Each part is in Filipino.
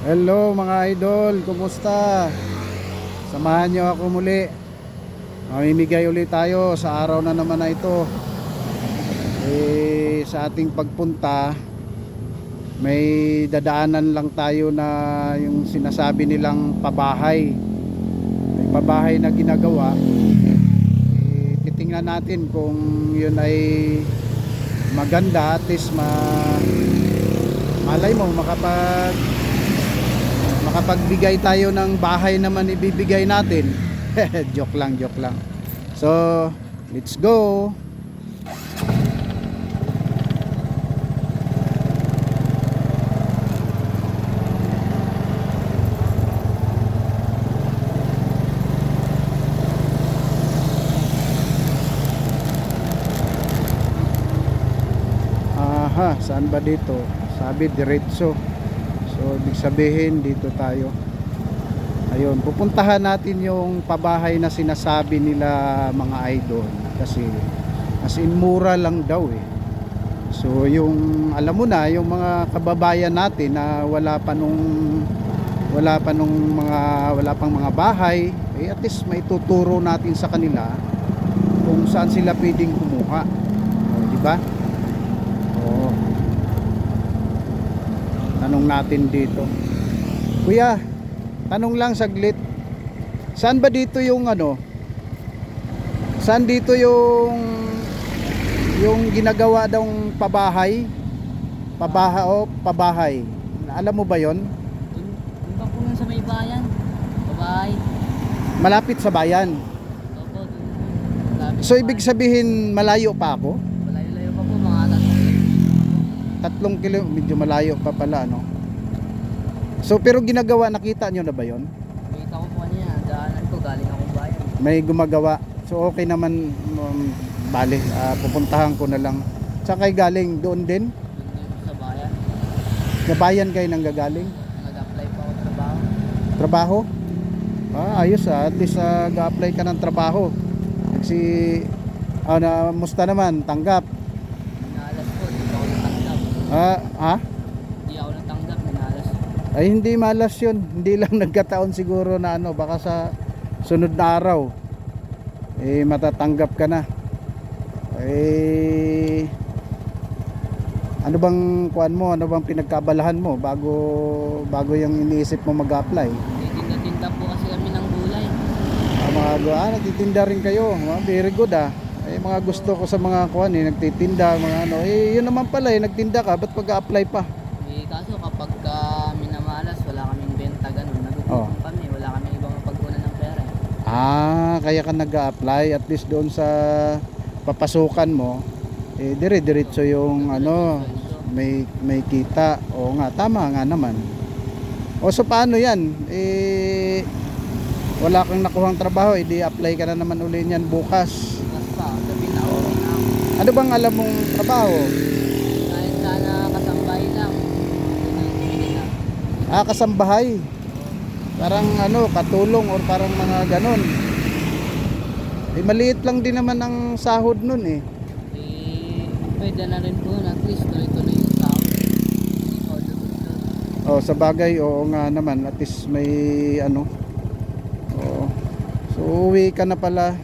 Hello mga idol, kumusta? Samahan nyo ako muli. Mamimigay ulit tayo sa araw na naman na ito. Sa ating pagpunta, may dadaanan lang tayo na yung sinasabi nilang pabahay. May pabahay na ginagawa. Titingnan natin kung yun ay maganda, at least malay mo makapagbigay tayo ng bahay naman ibibigay natin. joke lang. So let's go. Aha, saan ba dito? Sabi diretso. So ibig sabihin dito tayo. Ayun, pupuntahan natin yung pabahay na sinasabi nila mga idol, kasi as in mura lang daw eh. So yung alam mo na, yung mga kababayan natin na wala pang mga bahay, at least may tuturo natin sa kanila kung saan sila pwedeng kumuha. Di ba? Tanong natin dito. Kuya, tanong lang saglit. Saan ba dito yung Saan dito yung ginagawa daw pabahay? Pabahay. Alam mo ba 'yon? Doon pa po yun sa may bayan. Babae. Malapit sa bayan. Opo, doon. Malapit So sa ibig bayan. sabihin malayo pa ako? Malayo-layo pa po, mga 3 kilo, medyo malayo pa pala, no? So pero ginagawa, nakita nyo na ba yon? Kita ko po niya, daanan ko, galing akong bayan. May gumagawa. So okay naman, bale, pupuntahan ko na lang. Saan kayo galing? Doon din? Doon din sa bayan. Sa bayan kayo nang gagaling? Nag-apply pa ako trabaho. Trabaho? Ayos at least ga-apply ka ng trabaho. Kasi musta naman, tanggap? Minalas po, hindi ako natanggap. Hindi ako natanggap, minalas. Ay hindi malas yun. Hindi lang nagkataon siguro na baka sa sunod na araw matatanggap ka na. Ano bang kuan mo? Ano bang pinagkabalahan mo bago yung iniisip mo mag-apply? Tinda-tinda po kasi kami ng gulay. Nagtitinda rin kayo. Very good mga gusto ko sa mga kuan nagtitinda, mga yun naman pala nagtinda ka, ba't pag-apply pa? Kaso kapag minamalas, wala kaming benta ganun. Nagugutom kami, wala kaming ibang mapagkunan ng pera. Kaya ka nag-a-apply, at least doon sa papasukan mo dire-diretso yung may kita. Oo nga, tama nga naman. So paano yan? Wala kang nakuhang trabaho, di-apply ka na naman uli niyan bukas. Gabi na ako. Ano bang alam mong trabaho? Kahit sana kasambahay lang. Kasambahay. Parang katulong or parang mga ganon. Maliit lang din naman ang sahod nun eh. Pwede na rin po, at least tuloy-tuloy yung sahod. Sa bagay, oo nga naman, at least may So uwi ka na pala.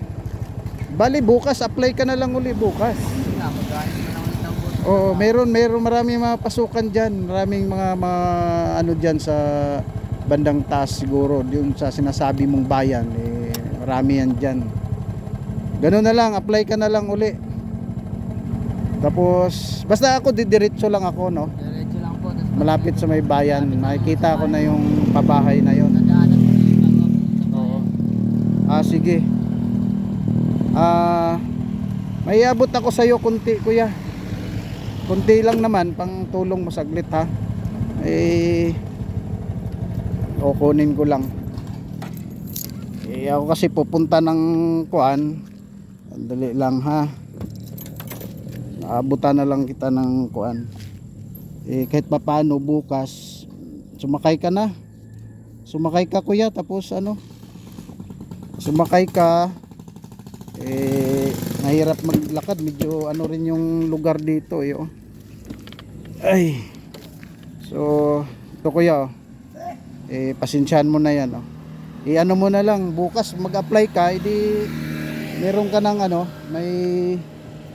Bali bukas, apply ka na lang uli bukas. Meron maraming mga pasukan diyan, maraming mga diyan sa bandang taas siguro, yung sa sinasabi mong bayan, marami yan diyan. Ganun na lang, apply ka na lang uli. Tapos basta ako didiretso lang ako, no. Diretso lang po. Malapit sa may bayan, makikita ko na yung pabahay na yon. Sige. May abot ako sa iyo kunti, kuya. Kunti lang naman, pang tulong mo saglit ha. Kukunin ko lang. Ako kasi pupunta ng kuan. Dali lang ha. Naabutan na lang kita ng kuan. Kahit papaano bukas sumakay ka na. Sumakay ka, kuya, tapos sumakay ka. Mahirap maglakad, medyo rin yung lugar dito Ay. So ito kuya pasensyahan mo na yan, oh. Ano mo na lang, bukas mag-apply ka, edi meron ka ng may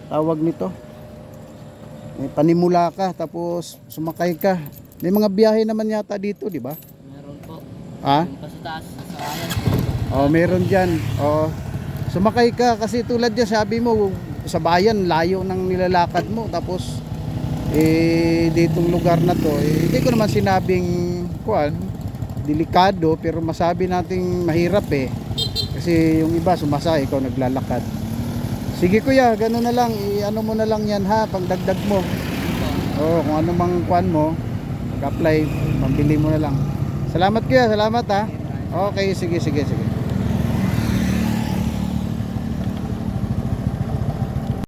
tawag nito. May panimula ka, tapos sumakay ka. May mga biyahe naman yata dito, di ba? Meron po. Ha? Yung pa sa taas, sa ayan. Oh, meron diyan. Oh, sumakay ka kasi tulad yan, sabi mo sa bayan layo ng nilalakad mo, tapos ditong lugar na to, hindi ko naman sinabing delikado, pero masabi nating mahirap kasi yung iba sumasakay, ikaw naglalakad. Sige kuya, gano'n na lang, ano mo na lang yan ha, pangdagdag mo. Oh, kung ano mang kuan mo, mag-apply, pambili mo na lang. Salamat kuya, salamat ha. Okay, sige.